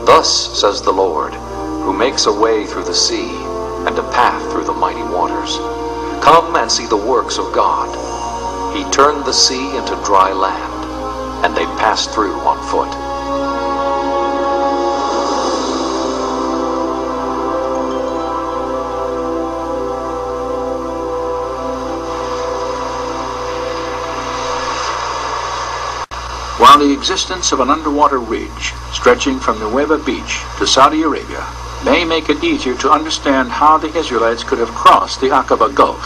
Thus says the Lord, who makes a way through the sea, and a path through the mighty waters. Come and see the works of God. He turned the sea into dry land, and they passed through on foot. While the existence of an underwater ridge stretching from Nueva Beach to Saudi Arabia may make it easier to understand how the Israelites could have crossed the Aqaba Gulf,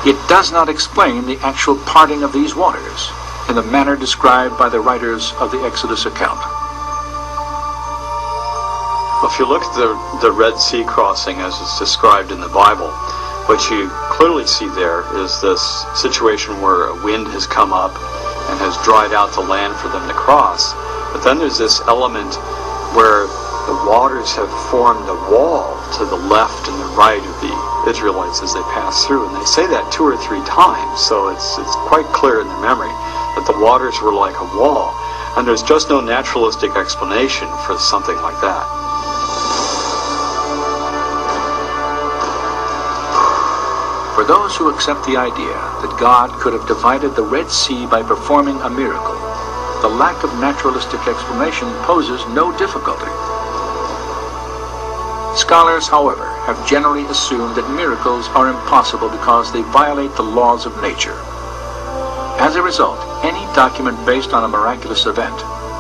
it does not explain the actual parting of these waters in the manner described by the writers of the Exodus account. Well, if you look at the Red Sea crossing as it's described in the Bible, what you clearly see there is this situation where a wind has come up and has dried out the land for them to cross. But then there's this element where the waters have formed a wall to the left and the right of the Israelites as they pass through. And they say that 2 or 3 times, so it's quite clear in their memory that the waters were like a wall. And there's just no naturalistic explanation for something like that. For those who accept the idea that God could have divided the Red Sea by performing a miracle, the lack of naturalistic explanation poses no difficulty. Scholars, however, have generally assumed that miracles are impossible because they violate the laws of nature. As a result, any document based on a miraculous event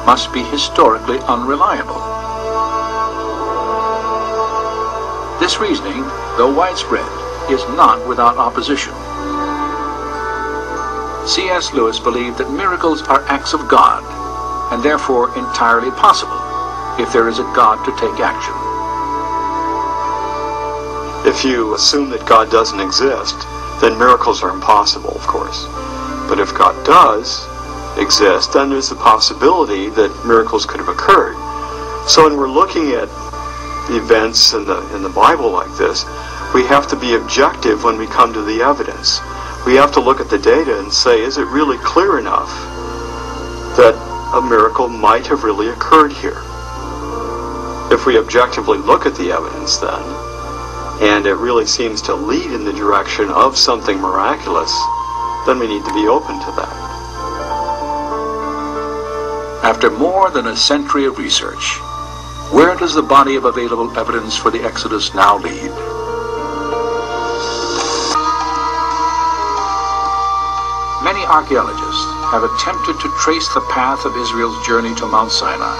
must be historically unreliable. This reasoning, though widespread, is not without opposition. C.S. Lewis believed that miracles are acts of God, and therefore entirely possible if there is a God to take action. If you assume that God doesn't exist, then miracles are impossible, of course. But if God does exist, then there's the possibility that miracles could have occurred. So when we're looking at the events in the Bible like this, we have to be objective when we come to the evidence. We have to look at the data and say, is it really clear enough that a miracle might have really occurred here? If we objectively look at the evidence then, and it really seems to lead in the direction of something miraculous, then we need to be open to that. After more than a century of research, where does the body of available evidence for the Exodus now lead? Many archaeologists have attempted to trace the path of Israel's journey to Mount Sinai.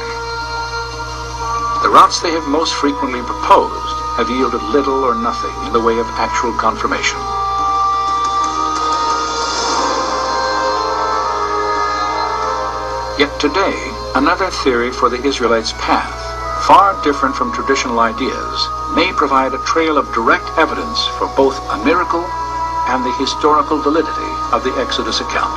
The routes they have most frequently proposed have yielded little or nothing in the way of actual confirmation. Yet today, another theory for the Israelites' path, far different from traditional ideas, may provide a trail of direct evidence for both a miracle and the historical validity of the Exodus account.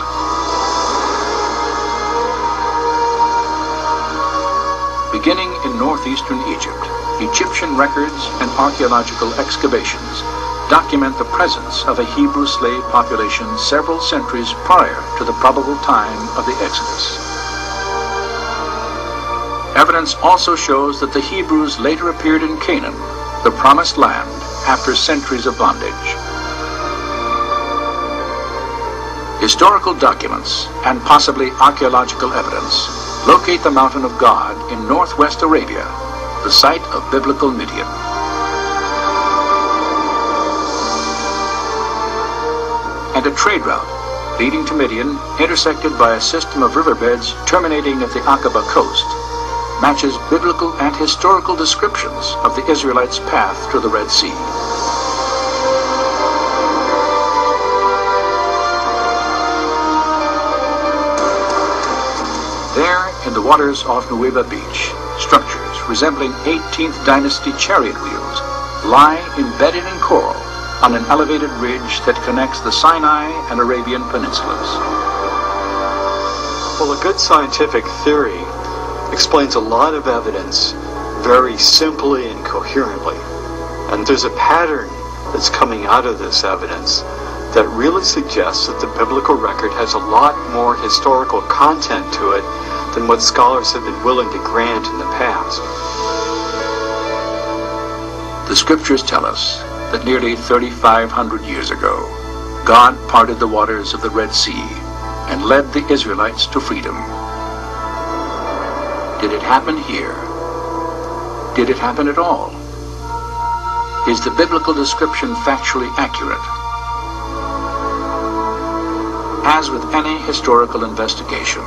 Beginning in northeastern Egypt, Egyptian records and archaeological excavations document the presence of a Hebrew slave population several centuries prior to the probable time of the Exodus. Evidence also shows that the Hebrews later appeared in Canaan, the promised land, after centuries of bondage. Historical documents and possibly archaeological evidence locate the Mountain of God in northwest Arabia, the site of biblical Midian. And a trade route leading to Midian, intersected by a system of riverbeds terminating at the Aqaba coast, matches biblical and historical descriptions of the Israelites' path to the Red Sea. There, in the waters off Nueva Beach, structures resembling 18th dynasty chariot wheels lie embedded in coral on an elevated ridge that connects the Sinai and Arabian peninsulas. Well, a good scientific theory explains a lot of evidence very simply and coherently. And there's a pattern that's coming out of this evidence that really suggests that the biblical record has a lot more historical content to it than what scholars have been willing to grant in the past. The scriptures tell us that nearly 3,500 years ago, God parted the waters of the Red Sea and led the Israelites to freedom. Did it happen here? Did it happen at all? Is the biblical description factually accurate? As with any historical investigation,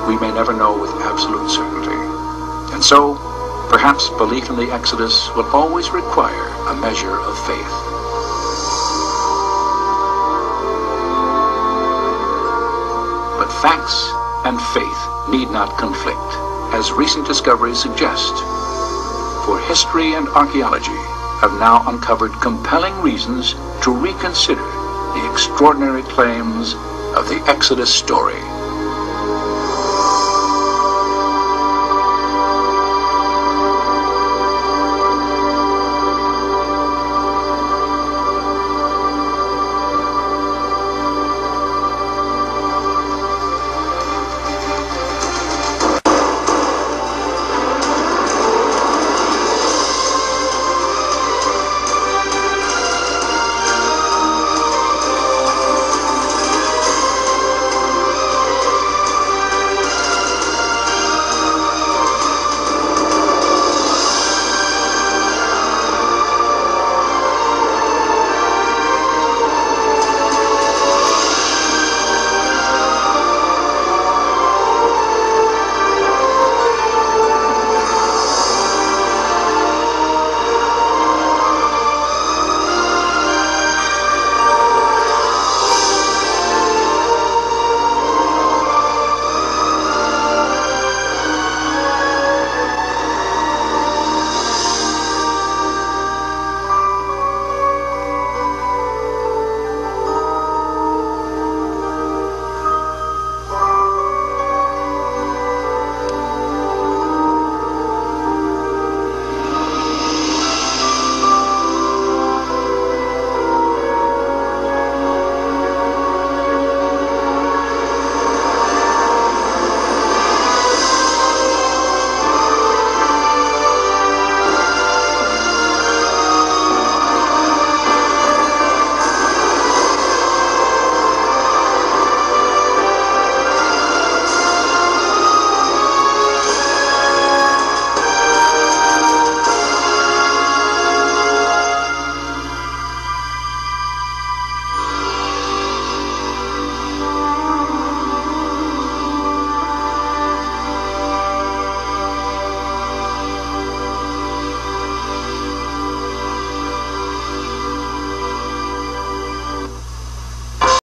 we may never know with absolute certainty. And so, perhaps belief in the Exodus will always require a measure of faith. But facts and faith need not conflict, as recent discoveries suggest. For history and archaeology have now uncovered compelling reasons to reconsider the extraordinary claims of the Exodus story.